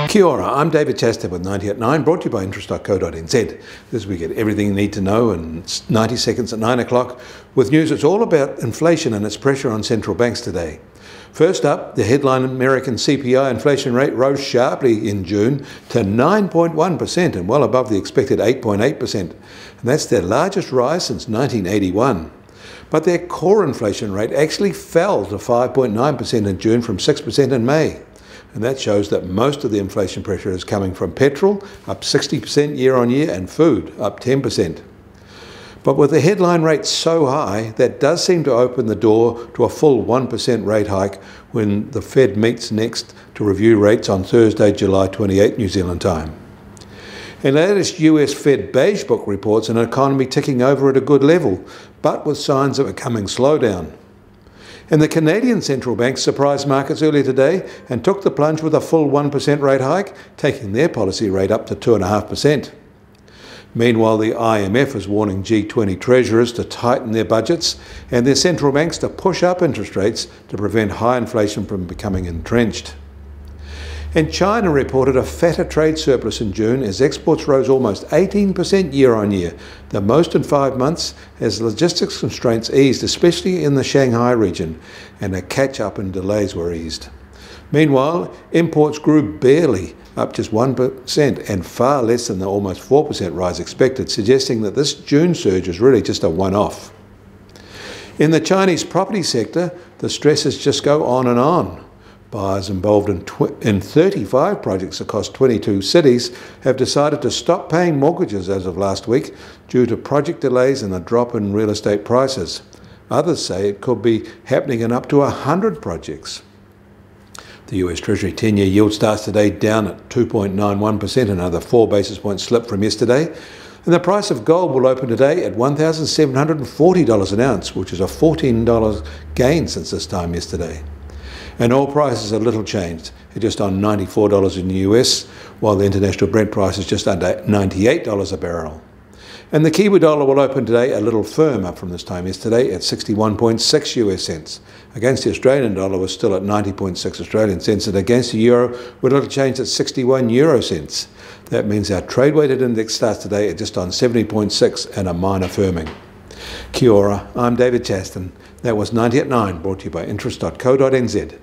Kia ora, I'm David Chester with 90 at 9, brought to you by interest.co.nz. This is where we get everything you need to know in 90 seconds at 9 o'clock with news that's all about inflation and its pressure on central banks today. First up, the headline American CPI inflation rate rose sharply in June to 9.1% and well above the expected 8.8%. And that's their largest rise since 1981. But their core inflation rate actually fell to 5.9% in June from 6% in May. And that shows that most of the inflation pressure is coming from petrol, up 60% year on year, and food, up 10%. But with the headline rate so high, that does seem to open the door to a full 1% rate hike when the Fed meets next to review rates on Thursday, July 28, New Zealand time. And the latest US Fed Beige Book reports an economy ticking over at a good level, but with signs of a coming slowdown. And the Canadian central bank surprised markets earlier today and took the plunge with a full 1% rate hike, taking their policy rate up to 2.5%. Meanwhile, the IMF is warning G20 treasurers to tighten their budgets and their central banks to push up interest rates to prevent high inflation from becoming entrenched. And China reported a fatter trade surplus in June as exports rose almost 18% year on year, the most in 5 months, as logistics constraints eased, especially in the Shanghai region, and a catch-up and delays were eased. Meanwhile, imports grew barely, up just 1% and far less than the almost 4% rise expected, suggesting that this June surge is really just a one-off. In the Chinese property sector, the stresses just go on and on. Buyers involved in 35 projects across 22 cities have decided to stop paying mortgages as of last week due to project delays and a drop in real estate prices. Others say it could be happening in up to 100 projects. The US Treasury 10-year yield starts today down at 2.91%, another 4 basis point slip from yesterday. And the price of gold will open today at $1,740 an ounce, which is a $14 gain since this time yesterday. And oil prices are little changed, at just on $94 in the US, while the international Brent price is just under $98 a barrel. And the Kiwi dollar will open today a little firm, up from this time yesterday at 61.6 US cents. Against the Australian dollar was still at 90.6 Australian cents, and against the euro with little change at 61 euro cents. That means our trade-weighted index starts today at just on 70.6 and a minor firming. Kia ora, I'm David Chaston. That was 90 at 9, brought to you by interest.co.nz.